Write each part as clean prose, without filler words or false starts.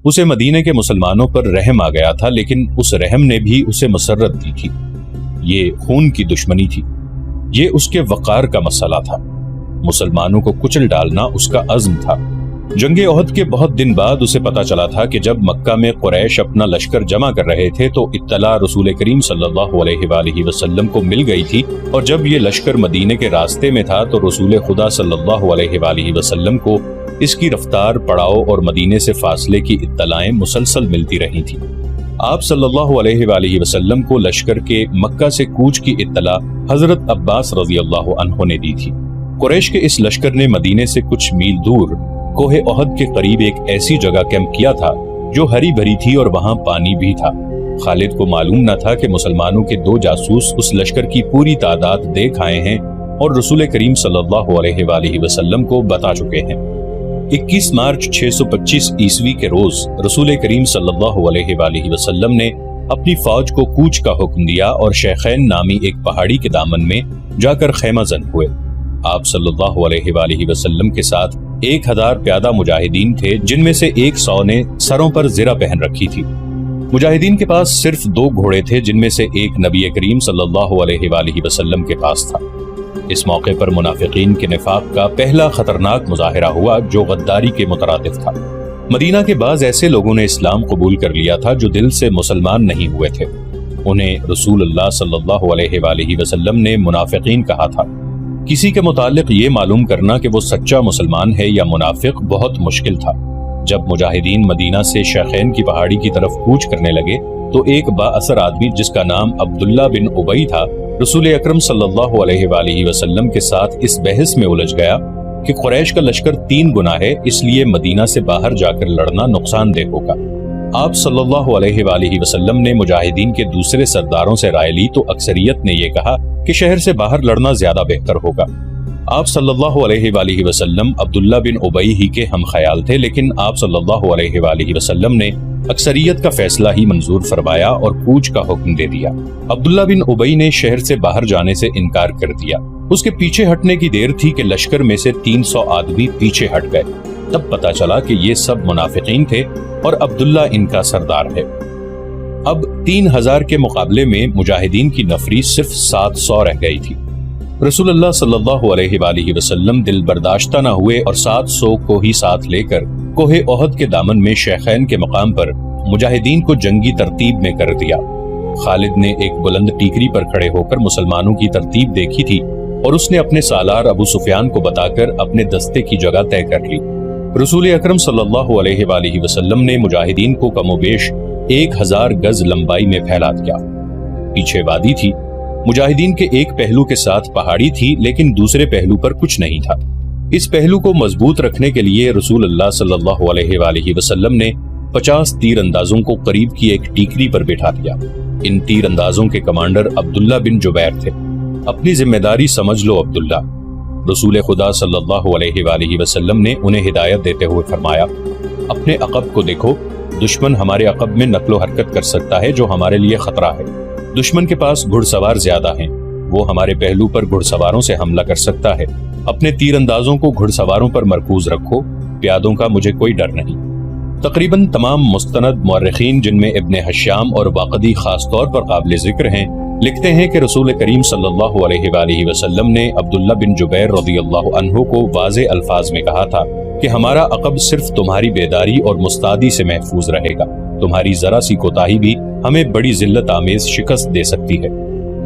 اسے مدینے کے مسلمانوں پر رحم آ گیا تھا، لیکن اس رحم نے بھی اسے مسرت دی تھی۔ یہ خون کی دشمنی تھی، یہ اس کے وقار کا مسئلہ تھا۔ مسلمانوں کو کچل ڈالنا اس کا عزم تھا۔ جنگ احد کے بہت دن بعد اسے پتا چلا تھا کہ جب مکہ میں قریش اپنا لشکر جمع کر رہے تھے تو اطلاع رسول کریم صلی اللہ علیہ وآلہ وسلم کو مل گئی تھی، اور جب یہ لشکر مدینے کے راستے میں تھا تو رسول خدا صلی اللہ علیہ وآلہ وسلم کو اس کی رفتار، پڑاؤ اور مدینے سے فاصلے کی اطلاعیں مسلسل ملتی رہی تھیں۔ آپ صلی اللہ علیہ وآلہ وسلم کو لشکر کے مکہ سے کوچ کی اطلاع حضرت عباس رضی اللہ عنہ نے دی تھی۔ قریش کے اس لشکر نے مدینے سے کچھ میل دور کوہ احد کے قریب ایک ایسی جگہ کیمپ کیا تھا جو ہری بھری تھی اور وہاں پانی بھی تھا۔ خالد کو معلوم نہ تھا کہ مسلمانوں کے 2 جاسوس اس لشکر کی پوری تعداد دیکھ آئے ہیں اور رسول کریم صلی اللہ علیہ وآلہ وسلم کو بتا چکے ہیں۔ 21 مارچ 625 عیسوی کے روز رسول کریم صلی اللہ علیہ وآلہ وسلم نے اپنی فوج کو کوچ کا حکم دیا اور شیخین نامی ایک پہاڑی کے دامن میں جا کر خیمہ زن ہوئے۔ آپ صلی اللہ علیہ وآلہ وسلم کے ساتھ 1000 پیادہ مجاہدین تھے، جن میں سے 100 نے سروں پر زرہ پہن رکھی تھی۔ مجاہدین کے پاس صرف 2 گھوڑے تھے، جن میں سے ایک نبی کریم صلی اللہ علیہ وآلہ وسلم کے پاس تھا۔ اس موقع پر منافقین کے نفاق کا پہلا خطرناک مظاہرہ ہوا جو غداری کے مترادف تھا۔ مدینہ کے بعض ایسے لوگوں نے اسلام قبول کر لیا تھا جو دل سے مسلمان نہیں ہوئے تھے۔ انہیں رسول اللہ صلی اللہ علیہ وآلہ وسلم نے منافقین کہا تھا۔ کسی کے متعلق یہ معلوم کرنا کہ وہ سچا مسلمان ہے یا منافق بہت مشکل تھا۔ جب مجاہدین مدینہ سے شیخین کی پہاڑی کی طرف کوچ کرنے لگے تو ایک با اثر آدمی جس کا نام عبداللہ بن ابی تھا، رسول اکرم صلی اللہ علیہ وآلہ وسلم کے ساتھ اس بحث میں الجھ گیا کہ قریش کا لشکر 3 گنا ہے، اس لیے مدینہ سے باہر جا کر لڑنا نقصان دہ ہوگا۔ آپ صلی اللہ علیہ وآلہ وسلم نے مجاہدین کے دوسرے سرداروں سے رائے لی تو اکثریت نے یہ کہا کہ شہر سے باہر لڑنا زیادہ بہتر ہوگا۔ آپ صلی اللہ علیہ وآلہ وسلم عبداللہ بن ابی ہی کے ہم خیال تھے، لیکن آپ صلی اللہ علیہ وآلہ وسلم نے اکثریت کا فیصلہ ہی منظور فرمایا اور کوچ کا حکم دے دیا۔ عبداللہ بن ابی نے شہر سے باہر جانے سے انکار کر دیا۔ اس کے پیچھے ہٹنے کی دیر تھی کہ لشکر میں سے 300 آدمی پیچھے ہٹ گئے۔ تب پتا چلا کہ یہ سب منافقین تھے اور عبداللہ ان کا سردار ہے۔ اب 3000 کے مقابلے میں مجاہدین کی نفری صرف 700 رہ گئی تھی۔ رسول اللہ صلی اللہ علیہ وآلہ وسلم دل برداشتہ نہ ہوئے اور 700 کو ہی ساتھ لے کر کوہ احد کے دامن میں شیخین کے مقام پر مجاہدین کو جنگی ترتیب میں کر دیا۔ خالد نے ایک بلند ٹیکری پر کھڑے ہو کر مسلمانوں کی ترتیب دیکھی تھی اور اس نے اپنے سالار ابو سفیان کو بتا کر اپنے دستے کی جگہ طے کر لی۔ رسول اکرم صلی اللہ علیہ وآلہ وسلم نے مجاہدین کو کم و بیش 1000 گز لمبائی میں پھیلا دیا۔ پیچھے وادی تھی، مجاہدین کے ایک پہلو کے ساتھ پہاڑی تھی، لیکن دوسرے پہلو پر کچھ نہیں تھا۔ اس پہلو کو مضبوط رکھنے کے لیے رسول اللہ صلی اللہ علیہ وآلہ وسلم نے 50 تیر اندازوں کو قریب کی ایک ٹیکری پر بٹھا دیا۔ ان تیر اندازوں کے کمانڈر عبداللہ بن جبیر تھے۔ اپنی ذمہ داری سمجھ لو عبداللہ۔ رسول خدا صلی اللہ علیہ وآلہ وسلم نے انہیں ہدایت دیتے ہوئے فرمایا، اپنے عقب کو دیکھو، دشمن ہمارے عقب میں نقل و حرکت کر سکتا ہے جو ہمارے لیے خطرہ ہے۔ دشمن کے پاس گھڑ سوار زیادہ ہیں، وہ ہمارے پہلو پر گھڑ سواروں سے حملہ کر سکتا ہے۔ اپنے تیر اندازوں کو گھڑ سواروں پر مرکوز رکھو، پیادوں کا مجھے کوئی ڈر نہیں۔ تقریباً تمام مستند مورخین، جن میں ابن حشام اور واقدی خاص طور پر قابل ذکر ہیں، لکھتے ہیں کہ رسول کریم صلی اللہ علیہ وآلہ وسلم نے عبداللہ بن جبیر رضی اللہ عنہ کو واضح الفاظ میں کہا تھا کہ ہمارا عقب صرف تمہاری بیداری اور مستعدی سے محفوظ رہے گا، تمہاری ذرا سی کوتاہی بھی ہمیں بڑی ذلت آمیز شکست دے سکتی ہے۔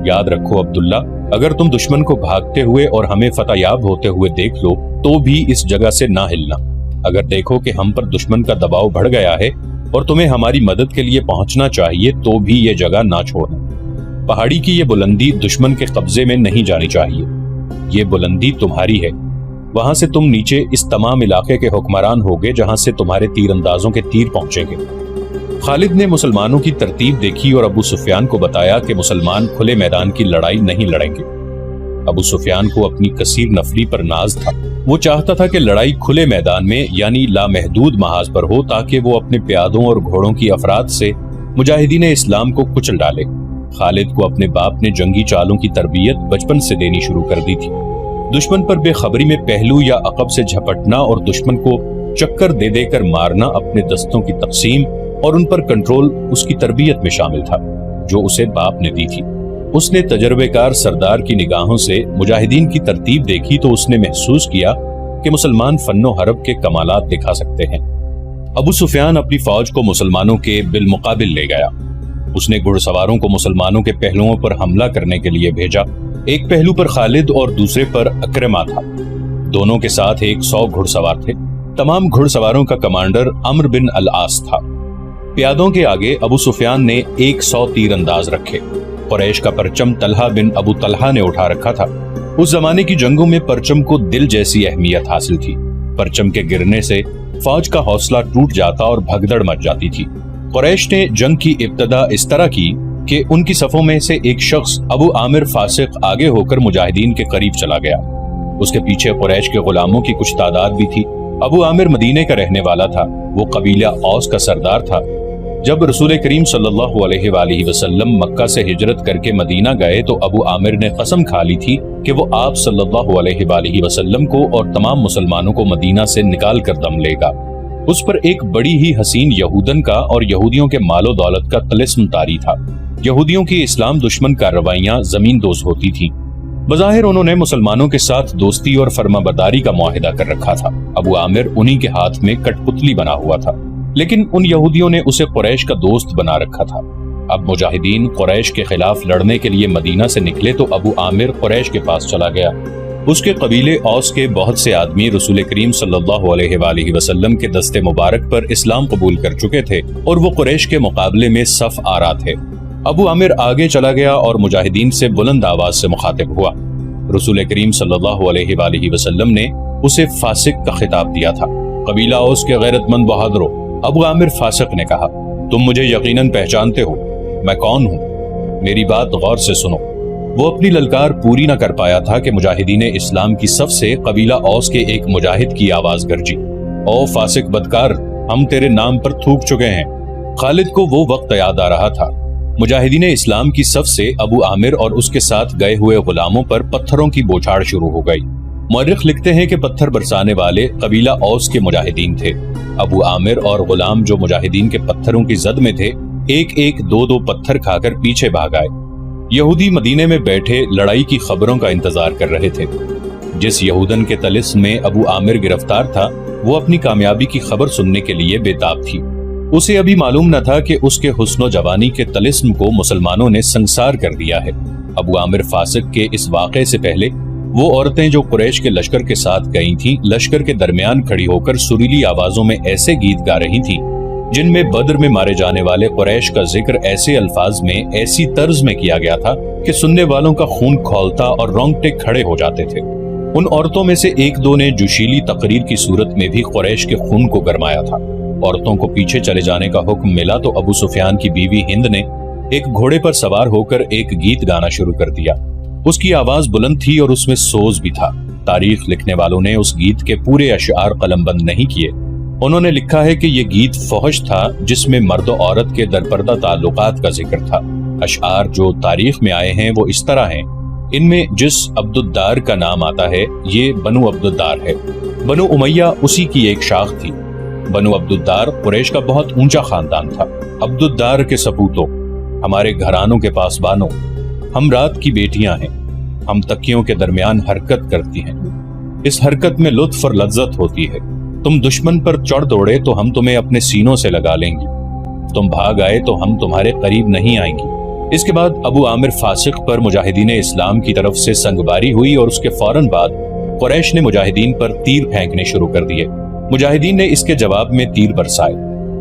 یاد رکھو عبداللہ، اگر تم دشمن کو بھاگتے ہوئے اور ہمیں فتح یاب ہوتے ہوئے دیکھ لو تو بھی اس جگہ سے نہ ہلنا۔ اگر دیکھو کہ ہم پر دشمن کا دباؤ بڑھ گیا ہے اور تمہیں ہماری مدد کے لیے پہنچنا چاہیے تو بھی یہ جگہ نہ چھوڑنا۔ پہاڑی کی یہ بلندی دشمن کے قبضے میں نہیں جانی چاہیے، یہ بلندی تمہاری ہے۔ وہاں سے تم نیچے اس تمام علاقے کے حکمران ہوگے جہاں سے تمہارے تیر اندازوں کے تیر پہنچیں گے۔ خالد نے مسلمانوں کی ترتیب دیکھی اور ابو سفیان کو بتایا کہ مسلمان کھلے میدان کی لڑائی نہیں لڑیں گے۔ ابو سفیان کو اپنی کثیر نفری پر ناز تھا، وہ چاہتا تھا کہ لڑائی کھلے میدان میں یعنی لامحدود محاذ پر ہو تاکہ وہ اپنے پیادوں اور گھوڑوں کی افراد سے مجاہدین اسلام کو کچل ڈالے۔ خالد کو اپنے باپ نے جنگی چالوں کی تربیت بچپن سے دینی شروع کر دی تھی۔ دشمن پر بے خبری میں پہلو یا عقب سے جھپٹنا اور دشمن کو چکر دے دے کر مارنا اپنے دستوں کی تقسیم اور ان پر کنٹرول اس کی تربیت میں شامل تھا جو اسے باپ نے دی تھی۔ اس نے تجربے کار سردار کی نگاہوں سے مجاہدین کی ترتیب دیکھی تو اس نے محسوس کیا کہ مسلمان فن و حرب کے کمالات دکھا سکتے ہیں۔ ابو سفیان اپنی فوج کو مسلمانوں کے بالمقابل لے گیا۔ اس نے گھڑ سواروں کو مسلمانوں کے پہلوؤں پر حملہ کرنے کے لیے بھیجا۔ ایک پہلو پر خالد اور دوسرے پر اکرمہ تھا۔ دونوں کے ساتھ 100 گھڑ سوار تھے۔ تمام گھڑ سواروں کا کمانڈر عمرو بن العاص تھا۔ پیادوں کے آگے ابو سفیان نے 100 تیر انداز رکھے۔ قریش کا پرچم طلحہ بن ابو طلحہ نے اٹھا رکھا تھا۔ اس زمانے کی جنگوں میں پرچم کو دل جیسی اہمیت حاصل تھی۔ پرچم کے گرنے سے فوج کا حوصلہ ٹوٹ جاتا اور بھگدڑ مچ جاتی تھی۔ قریش نے جنگ کی ابتدا اس طرح کی کہ ان کی صفوں میں سے ایک شخص ابو عامر فاسق آگے ہو کر مجاہدین کے قریب چلا گیا۔ اس کے پیچھے قریش کے غلاموں کی کچھ تعداد بھی تھی۔ ابو عامر مدینے کا رہنے والا تھا۔ وہ قبیلہ اوس کا سردار تھا۔ جب رسول کریم صلی اللہ علیہ وآلہ وسلم مکہ سے ہجرت کر کے مدینہ گئے تو ابو عامر نے قسم کھا لی تھی کہ وہ آپ صلی اللہ علیہ وآلہ وسلم کو اور تمام مسلمانوں کو مدینہ سے نکال کر دم لے گا۔ اس پر ایک بڑی ہی حسین یہودن کا اور یہودیوں کے مال و دولت کا طلسم طاری تھا۔ یہودیوں کی اسلام دشمن کارروائیاں زمین دوز ہوتی تھیں۔ بظاہر انہوں نے مسلمانوں کے ساتھ دوستی اور فرما برداری کا معاہدہ کر رکھا تھا۔ ابو عامر انہی کے ہاتھ میں کٹ پتلی بنا ہوا تھا، لیکن ان یہودیوں نے اسے قریش کا دوست بنا رکھا تھا۔ اب مجاہدین قریش کے خلاف لڑنے کے لیے مدینہ سے نکلے تو ابو عامر قریش کے پاس چلا گیا۔ اس کے قبیلے اوس کے بہت سے آدمی رسول کریم صلی اللہ علیہ وآلہ وسلم کے دست مبارک پر اسلام قبول کر چکے تھے اور وہ قریش کے مقابلے میں صف آرا تھے۔ ابو عامر آگے چلا گیا اور مجاہدین سے بلند آواز سے مخاطب ہوا۔ رسول کریم صلی اللہ علیہ وآلہ وسلم نے اسے فاسق کا خطاب دیا تھا۔ قبیلہ اوس کے غیرت مند بہادروں، ابو عامر فاسق نے کہا، تم مجھے یقیناً پہچانتے ہو، میں کون ہوں؟ میری بات غور سے سنو۔ وہ اپنی للکار پوری نہ کر پایا تھا کہ مجاہدین اسلام کی صف سے قبیلہ اوس کے ایک مجاہد کی آواز گرجی، او فاسق بدکار، ہم تیرے نام پر تھوک چکے ہیں۔ خالد کو وہ وقت یاد آ رہا تھا۔ مجاہدین اسلام کی صف سے ابو عامر اور اس کے ساتھ گئے ہوئے غلاموں پر پتھروں کی بوچھاڑ شروع ہو گئی۔ مورخ لکھتے ہیں کہ پتھر برسانے والے قبیلہ اوس کے مجاہدین تھے۔ ابو عامر اور غلام جو مجاہدین کے پتھروں کی زد میں تھے، ایک ایک دو دو پتھر کھا کر پیچھے بھاگ آئے۔ یہودی مدینے میں بیٹھے لڑائی کی خبروں کا انتظار کر رہے تھے۔ جس یہودن کے طلسم میں ابو عامر گرفتار تھا، وہ اپنی کامیابی کی خبر سننے کے لیے بے تاب تھی۔ اسے ابھی معلوم نہ تھا کہ اس کے حسن و جوانی کے طلسم کو مسلمانوں نے سنسار کر دیا ہے۔ ابو عامر فاسق کے اس واقعے سے پہلے وہ عورتیں جو قریش کے لشکر کے ساتھ گئی تھیں، لشکر کے درمیان کھڑی ہو کر سریلی آوازوں میں ایسے گیت گا رہی تھیں جن میں بدر میں مارے جانے والے قریش کا ذکر ایسے الفاظ میں، ایسی طرز میں کیا گیا تھا کہ سننے والوں کا خون کھولتا اور رونگٹے کھڑے ہو جاتے تھے۔ ان عورتوں میں سے ایک دو نے جوشیلی تقریر کی صورت میں بھی قریش کے خون کو گرمایا تھا۔ عورتوں کو پیچھے چلے جانے کا حکم ملا تو ابو سفیان کی بیوی ہند نے ایک گھوڑے پر سوار ہو کر ایک گیت گانا شروع کر دیا۔ اس کی آواز بلند تھی اور اس میں سوز بھی تھا۔ تاریخ لکھنے والوں نے اس گیت کے پورے اشعار قلم بند نہیں کیے۔ انہوں نے لکھا ہے کہ یہ گیت فحش تھا جس میں مرد و عورت کے درپردہ تعلقات کا ذکر تھا۔ اشعار جو تاریخ میں آئے ہیں وہ اس طرح ہیں۔ ان میں جس عبدالدار کا نام آتا ہے یہ بنو عبدالدار ہے۔ بنو امیہ اسی کی ایک شاخ تھی۔ بنو عبدالدار قریش کا بہت اونچا خاندان تھا۔ عبدالدار کے سپوتوں، ہمارے گھرانوں کے پاسبانوں، ہم رات کی بیٹیاں ہیں، ہم تکیوں کے درمیان حرکت کرتی ہیں۔ اس حرکت میں لطف اور لذت ہوتی ہے۔ تم دشمن پر چڑھ دوڑے تو ہم تمہیں اپنے سینوں سے لگا لیں گی، تم بھاگ آئے تو ہم تمہارے قریب نہیں آئیں گی۔ اس کے بعد ابو عامر فاسق پر مجاہدین اسلام کی طرف سے سنگباری ہوئی اور اس کے فوراً بعد قریش نے مجاہدین پر تیر پھینکنے شروع کر دیے۔ مجاہدین نے اس کے جواب میں تیر برسائے۔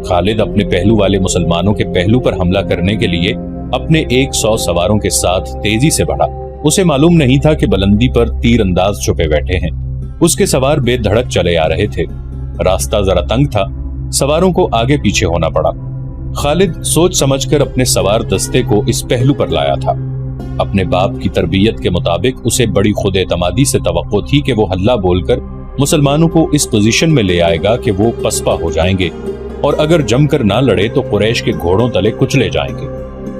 خالد اپنے پہلو والے مسلمانوں کے پہلو پر حملہ کرنے کے لیے اپنے 100 سواروں کے ساتھ تیزی سے بڑھا۔ اسے معلوم نہیں تھا کہ بلندی پر تیر انداز چھپے بیٹھے ہیں۔ اس کے سوار بے دھڑک چلے آ رہے تھے۔ راستہ ذرا تنگ تھا، سواروں کو آگے پیچھے ہونا پڑا۔ خالد سوچ سمجھ کر اپنے سوار دستے کو اس پہلو پر لایا تھا۔ اپنے باپ کی تربیت کے مطابق اسے بڑی خود اعتمادی سے توقع تھی کہ وہ ہلہ بول کر مسلمانوں کو اس پوزیشن میں لے آئے گا کہ وہ پسپا ہو جائیں گے اور اگر جم کر نہ لڑے تو قریش کے گھوڑوں تلے کچلے جائیں گے۔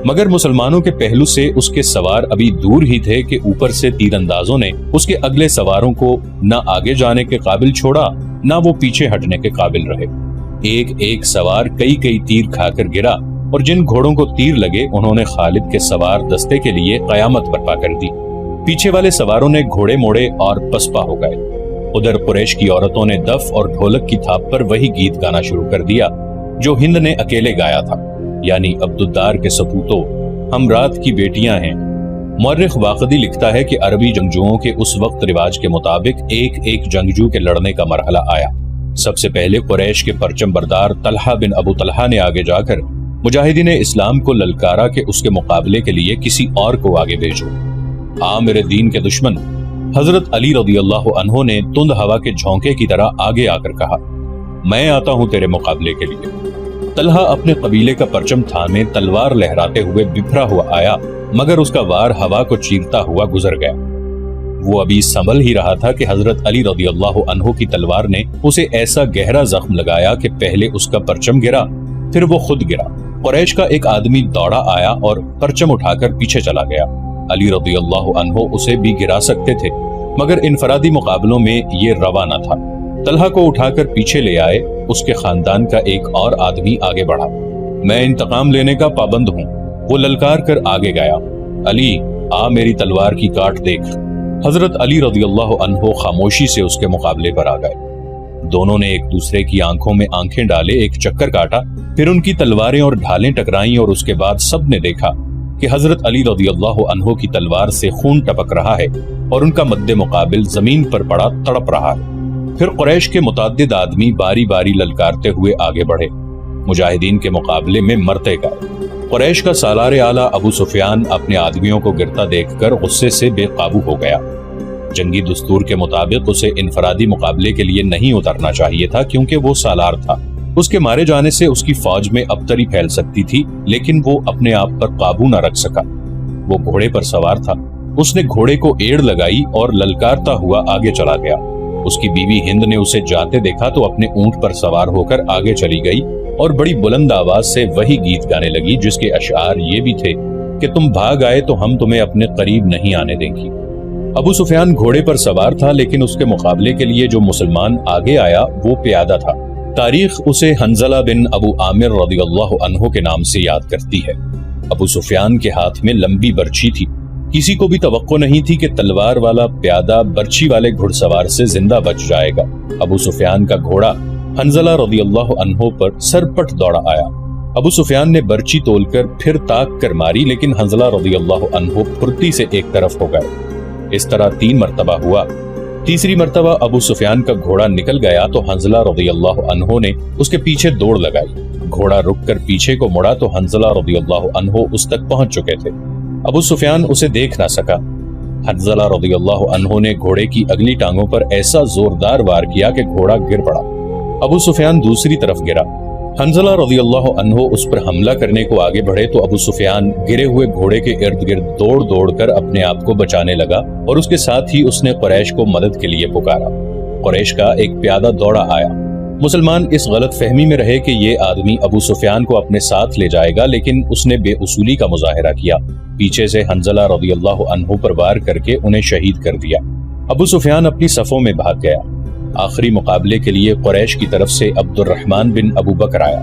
مگر مسلمانوں کے پہلو سے اس کے سوار ابھی دور ہی تھے کہ اوپر سے تیر اندازوں نے اس کے اگلے سواروں کو نہ آگے جانے کے قابل چھوڑا نہ وہ پیچھے ہٹنے کے قابل رہے۔ ایک ایک سوار کئی کئی تیر کھا کر گرا اور جن گھوڑوں کو تیر لگے انہوں نے خالد کے سوار دستے کے لیے قیامت برپا کر دی۔ پیچھے والے سواروں نے گھوڑے موڑے اور پسپا ہو گئے۔ ادھر قریش کی عورتوں نے دف اور ڈھولک کی تھاپ پر وہی گیت گانا شروع کر دیا جو ہند نے اکیلے گایا تھا، یعنی عبدالدار کے سپوتوں، ہم رات کی بیٹیاں ہیں۔ مورخ واقدی لکھتا ہے کہ عربی جنگجوؤں کے اس وقت رواج کے مطابق ایک ایک جنگجو کے لڑنے کا مرحلہ آیا۔ سب سے پہلے قریش کے پرچم بردار طلحہ بن ابو طلحہ نے آگے جا کر مجاہدین اسلام کو للکارا کہ اس کے مقابلے کے لیے کسی اور کو آگے بھیجو۔ آ میرے دین کے دشمن، حضرت علی رضی اللہ عنہ نے تند ہوا کے جھونکے کی طرح آگے آ کر کہا، میں آتا ہوں تیرے مقابلے کے لیے۔ طلحہ اپنے قبیلے کا پرچم تھامے تلوار لہراتے ہوئے بپھرا ہوا آیا، مگر اس کا وار ہوا کو چیرتا ہوا گزر گیا۔ وہ ابھی سنبھل ہی رہا تھا کہ حضرت علی رضی اللہ عنہ کی تلوار نے اسے ایسا گہرا زخم لگایا کہ پہلے اس کا پرچم گرا، پھر وہ خود گرا۔ قریش کا ایک آدمی دوڑا آیا اور پرچم اٹھا کر پیچھے چلا گیا۔ علی رضی اللہ عنہ اسے بھی گرا سکتے تھے، مگر انفرادی مقابلوں میں یہ روا نہ تھا۔ طلحہ کو اٹھا کر پیچھے لے آئے۔ اس کے خاندان کا ایک اور آدمی آگے بڑھا۔ میں انتقام لینے کا پابند ہوں، وہ للکار کر آگے گیا۔ علی، آ میری تلوار کی کاٹ دیکھ۔ حضرت علی رضی اللہ عنہ خاموشی سے اس کے مقابلے پر آ گئے۔ دونوں نے ایک دوسرے کی آنکھوں میں آنکھیں ڈالے، ایک چکر کاٹا، پھر ان کی تلواریں اور ڈھالیں ٹکرائیں اور اس کے بعد سب نے دیکھا کہ حضرت علی رضی اللہ عنہ کی تلوار سے خون ٹپک رہا ہے اور ان کا مد مقابل زمین پر پڑا تڑپ رہا ہے۔ پھر قریش کے متعدد آدمی باری باری للکارتے ہوئے آگے بڑھے، مجاہدین کے مقابلے میں مرتے گئے۔ قریش کا سالار اعلیٰ ابو سفیان اپنے آدمیوں کو گرتا دیکھ کر غصے سے بے قابو ہو گیا۔ جنگی دستور کے مطابق اسے انفرادی مقابلے کے لیے نہیں اترنا چاہیے تھا کیونکہ وہ سالار تھا۔ اس کے مارے جانے سے اس کی فوج میں ابتری پھیل سکتی تھی، لیکن وہ اپنے آپ پر قابو نہ رکھ سکا۔ وہ گھوڑے پر سوار تھا۔ اس نے گھوڑے کو ایڑ لگائی اور للکارتا ہوا آگے چلا گیا۔ اس کی بیوی ہند نے اسے جاتے دیکھا تو اپنے اونٹ پر سوار ہو کر آگے چلی گئی اور بڑی بلند آواز سے وہی گیت گانے لگی جس کے اشعار یہ بھی تھے کہ تم بھاگ آئے تو ہم تمہیں اپنے قریب نہیں آنے دیں گی۔ ابو سفیان گھوڑے پر سوار تھا، لیکن اس کے مقابلے کے لیے جو مسلمان آگے آیا وہ پیادہ تھا۔ تاریخ اسے حنظلہ بن ابو عامر رضی اللہ عنہ کے نام سے یاد کرتی ہے۔ ابو سفیان کے ہاتھ میں لمبی برچھی تھی۔ کسی کو بھی توقع نہیں تھی کہ تلوار والا پیادہ برچھی والے گھڑ سوار سے زندہ بچ جائے گا۔ ابو سفیان کا گھوڑا حنظلہ رضی اللہ عنہ پر سرپٹ دوڑا آیا۔ ابو سفیان نے برچی تول کر پھر تاک کر ماری، لیکن حنظلہ رضی اللہ عنہ پھرتی سے ایک طرف ہو گئے۔ اس طرح 3 مرتبہ ہوا۔ تیسری مرتبہ ابو سفیان کا گھوڑا نکل گیا تو حنظلہ رضی اللہ عنہ نے اس کے پیچھے دوڑ لگائی۔ گھوڑا رک کر پیچھے کو مڑا تو حنظلہ رضی اللہ عنہ اس تک پہنچ چکے تھے۔ ابو سفیان اسے دیکھ نہ سکا۔ حنظلہ رضی اللہ عنہ نے گھوڑے کی اگلی ٹانگوں پر ایسا زوردار وار کیا کہ گھوڑا گر پڑا۔ ابو سفیان دوسری طرف گرا۔ حنظلہ رضی اللہ عنہ اس پر حملہ کرنے کو آگے بڑھے تو ابو سفیان گرے ہوئے گھوڑے کے ارد گرد دوڑ دوڑ کر اپنے آپ کو بچانے لگا، اور اس کے ساتھ ہی اس نے قریش کو مدد کے لیے پکارا۔ قریش کا ایک پیادہ دوڑا آیا۔ مسلمان اس غلط فہمی میں رہے کہ یہ آدمی ابو سفیان کو اپنے ساتھ لے جائے گا، لیکن اس نے بے اصولی کا مظاہرہ کیا۔ پیچھے سے حنظلہ رضی اللہ عنہ پر وار کر کے انہیں شہید کر دیا۔ ابو سفیان اپنی صفوں میں بھاگ گیا۔ آخری مقابلے کے لیے قریش کی طرف سے عبد الرحمن بن ابو بکر آیا۔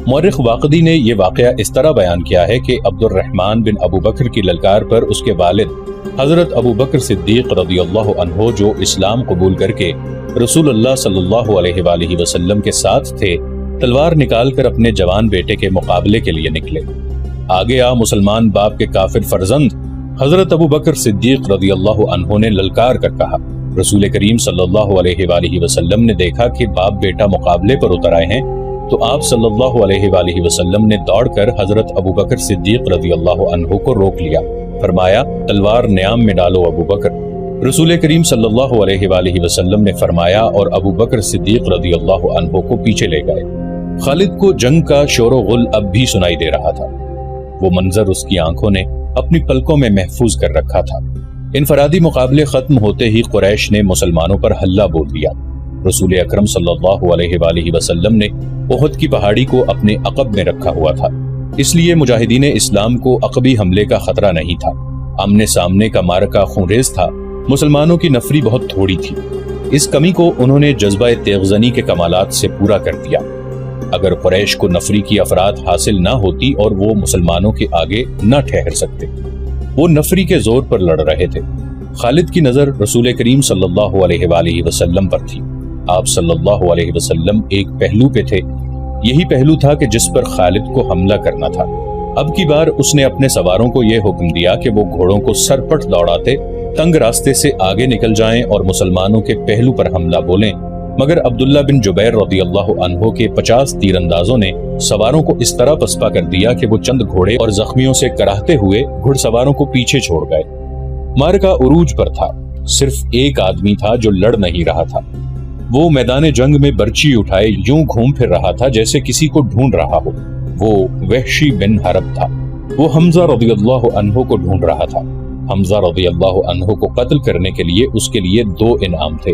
مورخ واقدی نے یہ واقعہ اس طرح بیان کیا ہے کہ عبد الرحمن بن ابو بکر کی للکار پر اس کے والد حضرت ابو بکر صدیق رضی اللہ عنہ، جو اسلام قبول کر کے رسول اللہ صلی اللہ علیہ وآلہ وسلم کے ساتھ تھے، تلوار نکال کر اپنے جوان بیٹے کے مقابلے کے لیے نکلے۔ آگے آ مسلمان باپ کے کافر فرزند، حضرت ابو بکر صدیق رضی اللہ عنہ نے للکار کر کہا۔ رسول کریم صلی اللہ علیہ وآلہ وسلم نے دیکھا کہ باپ بیٹا مقابلے پر اتر آئے ہیں، تو آپ صلی اللہ علیہ وآلہ وسلم نے دوڑ کر حضرت ابو بکر صدیق رضی اللہ عنہ کو روک لیا۔ فرمایا، تلوار نیام میں ڈالو ابو بکر۔ رسول کریم صلی اللہ علیہ وآلہ وسلم نے فرمایا اور ابو بکر صدیق رضی اللہ عنہ کو پیچھے لے گئے۔ خالد کو جنگ کا شور و غل اب بھی سنائی دے رہا تھا۔ وہ منظر اس کی آنکھوں نے اپنی پلکوں میں محفوظ کر رکھا تھا۔ انفرادی مقابلے ختم ہوتے ہی قریش نے مسلمانوں پر حلہ بول دیا۔ رسول اکرم صلی اللہ علیہ وآلہ وسلم نے احد کی پہاڑی کو اپنے عقب میں رکھا ہوا تھا، اس لیے مجاہدین اسلام کو عقبی حملے کا خطرہ نہیں تھا۔ آمنے سامنے کا معرکہ خونریز تھا۔ مسلمانوں کی نفری بہت تھوڑی تھی، اس کمی کو انہوں نے جذبہ تیغزنی کے کمالات سے پورا کر دیا۔ اگر قریش کو نفری کی افراد حاصل نہ ہوتی اور وہ مسلمانوں کے آگے نہ ٹھہر سکتے، وہ نفری کے زور پر لڑ رہے تھے۔ خالد کی نظر رسول کریم صلی اللہ علیہ وآلہ وسلم پر تھی۔ آپ صلی اللہ علیہ وسلم ایک پہلو پہ تھے، یہی پہلو تھا کہ جس پر خالد کو حملہ کرنا تھا۔ اب کی بار اس نے اپنے سواروں کو یہ حکم دیا کہ وہ گھوڑوں کو سرپٹ دوڑاتے تنگ راستے سے آگے نکل جائیں اور مسلمانوں کے پہلو پر حملہ بولیں، مگر عبداللہ بن جبیر رضی اللہ عنہ کے 50 تیر اندازوں نے سواروں کو اس طرح پسپا کر دیا کہ وہ چند گھوڑے اور زخمیوں سے کراہتے ہوئے گھڑ سواروں کو پیچھے چھوڑ گئے۔ مارکا عروج پر تھا، صرف ایک آدمی تھا جو لڑ نہیں رہا تھا۔ وہ میدان جنگ میں برچی اٹھائے یوں گھوم پھر رہا تھا جیسے کسی کو ڈھونڈ رہا ہو۔ وہ وحشی بن حرب تھا۔ وہ حمزہ رضی اللہ عنہ کو ڈھونڈ رہا تھا۔ حمزہ رضی اللہ عنہ کو قتل کرنے کے لیے اس کے لیے 2 انعام تھے،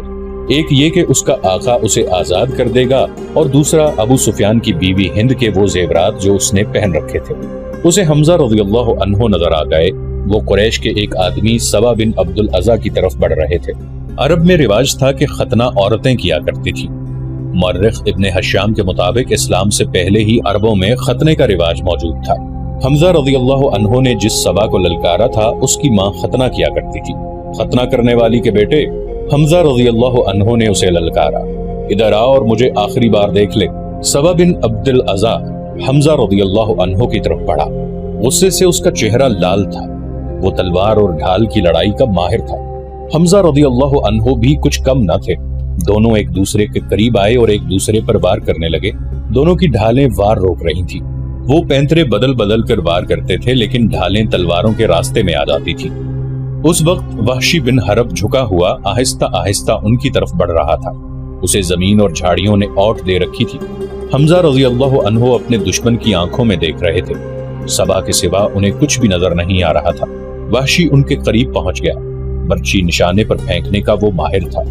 ایک یہ کہ اس کا آقا اسے آزاد کر دے گا، اور دوسرا ابو سفیان کی بیوی ہند کے وہ زیورات جو اس نے پہن رکھے تھے۔ اسے حمزہ رضی اللہ عنہ نظر آ گئے۔ وہ قریش کے ایک آدمی سبا بن عبد العزا کی طرف بڑھ رہے تھے۔ عرب میں رواج تھا کہ ختنہ عورتیں کیا کرتی تھی۔ مورخ ابن حشام کے مطابق اسلام سے پہلے ہی عربوں میں ختنے کا رواج موجود تھا۔ حمزہ رضی اللہ عنہ نے جس سبا کو للکارا تھا اس کی ماں ختنہ کیا کرتی تھی۔ ختنہ کرنے والی کے بیٹے، حمزہ رضی اللہ عنہ نے اسے للکارا، ادھر آ اور مجھے آخری بار دیکھ لے۔ سبا بن عبد العزا حمزہ رضی اللہ عنہ کی طرف بڑھا۔ غصے سے اس کا چہرہ لال تھا۔ وہ تلوار اور ڈھال کی لڑائی کا ماہر تھا۔ حمزہ رضی اللہ عنہ بھی کچھ کم نہ تھے۔ دونوں ایک دوسرے کے قریب آئے اور ایک دوسرے پر وار کرنے لگے۔ دونوں کی ڈھالیں وار روک رہی تھی۔ وہ پینترے بدل بدل کر وار کرتے تھے، لیکن ڈھالیں تلواروں کے راستے میں آ جاتی تھی۔ اس وقت وحشی بن حرب جھکا ہوا آہستہ آہستہ ان کی طرف بڑھ رہا تھا۔ اسے زمین اور جھاڑیوں نے اوٹ دے رکھی تھی۔ حمزہ رضی اللہ عنہ اپنے دشمن کی آنکھوں میں دیکھ رہے تھے۔ سبا کے سوا انہیں کچھ بھی نظر نہیں آ رہا تھا۔ وحشی ان کے قریب پہنچ گیا۔ برچی نشانے پر پھینکنے کا وہ ماہر تھا۔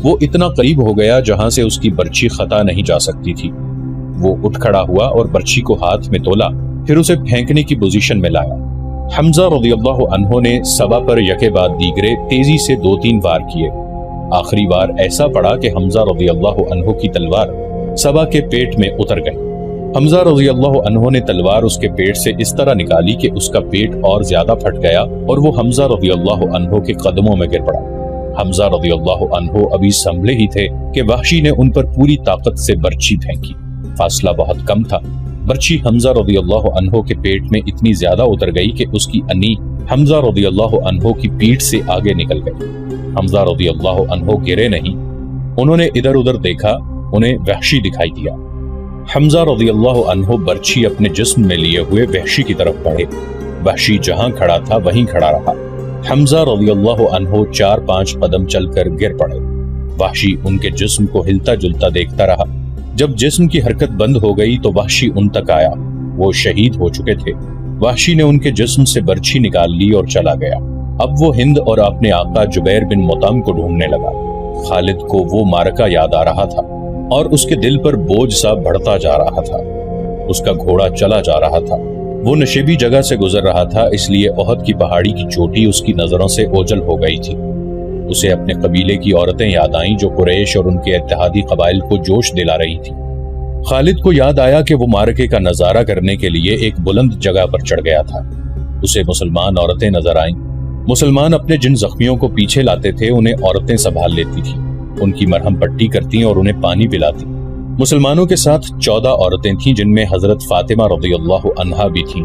وہ اتنا قریب ہو گیا جہاں سے اس کی برچی خطا نہیں جا سکتی تھی۔ وہ اٹھ کھڑا ہوا اور برچی کو ہاتھ میں تولا، پھر اسے پھینکنے کی پوزیشن میں لایا۔ حمزہ رضی اللہ عنہ نے سبا پر یکے بعد دیگرے تیزی سے 2-3 وار کیے۔ آخری وار ایسا پڑا کہ حمزہ رضی اللہ عنہ کی تلوار سبا کے پیٹ میں اتر گئی۔ حمزہ رضی اللہ عنہ نے تلوار اس کے پیٹ سے اس طرح نکالی کہ اس کا پیٹ اور زیادہ پھٹ گیا اور وہ حمزہ رضی اللہ عنہ کے قدموں میں گر پڑا۔ حمزہ رضی اللہ عنہ ابھی سنبھلے ہی تھے کہ وحشی نے ان پر پوری طاقت سے برچی پھینکی۔ فاصلہ بہت کم تھا۔ برچی حمزہ رضی اللہ عنہ کے پیٹ میں اتنی زیادہ اتر گئی کہ اس کی انی حمزہ رضی اللہ عنہ کی پیٹھ سے آگے نکل گئی۔ حمزہ رضی اللہ عنہ گرے نہیں۔ انہوں نے ادھر ادھر دیکھا، انہیں وحشی دکھائی دیا۔ حمزہ رضی اللہ عنہ برچھی اپنے جسم میں لیے ہوئے وحشی کی طرف بڑھے۔ وحشی جہاں کھڑا تھا وہیں کھڑا رہا۔ حمزہ رضی اللہ عنہ 4-5 قدم چل کر گر پڑے۔ وحشی ان کے جسم کو ہلتا جلتا دیکھتا رہا۔ جب جسم کی حرکت بند ہو گئی تو وحشی ان تک آیا۔ وہ شہید ہو چکے تھے۔ وحشی نے ان کے جسم سے برچھی نکال لی اور چلا گیا۔ اب وہ ہند اور اپنے آقا جبیر بن مطعم کو ڈھونڈنے لگا۔ خالد کو وہ معرکہ یاد آ رہا تھا اور اس کے دل پر بوجھ سا بڑھتا جا رہا تھا۔ اس کا گھوڑا چلا جا رہا تھا۔ وہ نشیبی جگہ سے گزر رہا تھا، اس لیے احد کی پہاڑی کی چوٹی اس کی نظروں سے اوجھل ہو گئی تھی۔ اسے اپنے قبیلے کی عورتیں یاد آئیں جو قریش اور ان کے اتحادی قبائل کو جوش دلا رہی تھی۔ خالد کو یاد آیا کہ وہ معرکے کا نظارہ کرنے کے لیے ایک بلند جگہ پر چڑھ گیا تھا۔ اسے مسلمان عورتیں نظر آئیں۔ مسلمان اپنے جن زخمیوں کو پیچھے لاتے تھے انہیں عورتیں سنبھال لیتی تھیں، ان کی مرہم پٹی کرتی اور انہیں پانی پلاتی۔ مسلمانوں کے ساتھ 14 عورتیں تھیں جن میں حضرت فاطمہ رضی اللہ عنہا بھی تھیں۔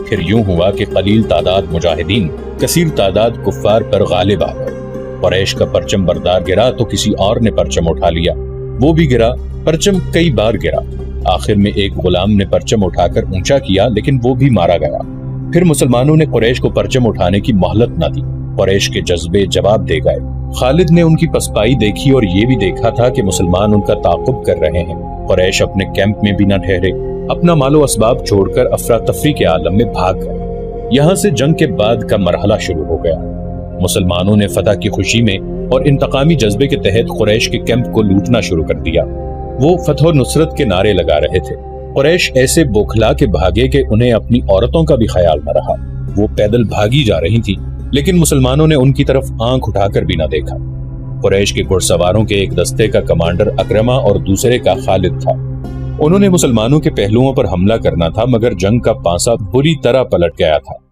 پھر یوں ہوا کہ قلیل تعداد مجاہدین کثیر تعداد کفار پر غالب آ گئے۔ قریش کا پرچم بردار گرا تو کسی اور نے پرچم اٹھا لیا، وہ بھی گرا۔ پرچم کئی بار گرا۔ آخر میں ایک غلام نے پرچم اٹھا کر اونچا کیا لیکن وہ بھی مارا گیا۔ پھر مسلمانوں نے قریش کو پرچم اٹھانے کی مہلت نہ دی۔ قریش کے جذبے جواب دے گئے۔ خالد نے ان کی پسپائی دیکھی اور یہ بھی دیکھا تھا کہ مسلمان ان کا تعاقب کر رہے ہیں۔ قریش اپنے کیمپ میں بھی نہ ٹھہرے، اپنا مال و اسباب چھوڑ کر افراتفری کے عالم میں بھاگ گئے۔ یہاں سے جنگ کے بعد کا مرحلہ شروع ہو گیا۔ مسلمانوں نے فتح کی خوشی میں اور انتقامی جذبے کے تحت قریش کے کیمپ کو لوٹنا شروع کر دیا۔ وہ فتح و نصرت کے نعرے لگا رہے تھے۔ قریش ایسے بوکھلا کے بھاگے کہ انہیں اپنی عورتوں کا بھی خیال نہ رہا۔ وہ پیدل بھاگی جا رہی تھی لیکن مسلمانوں نے ان کی طرف آنکھ اٹھا کر بھی نہ دیکھا۔ قریش کے گھڑسواروں کے ایک دستے کا کمانڈر اکرمہ اور دوسرے کا خالد تھا۔ انہوں نے مسلمانوں کے پہلوؤں پر حملہ کرنا تھا، مگر جنگ کا پانسا بری طرح پلٹ گیا تھا۔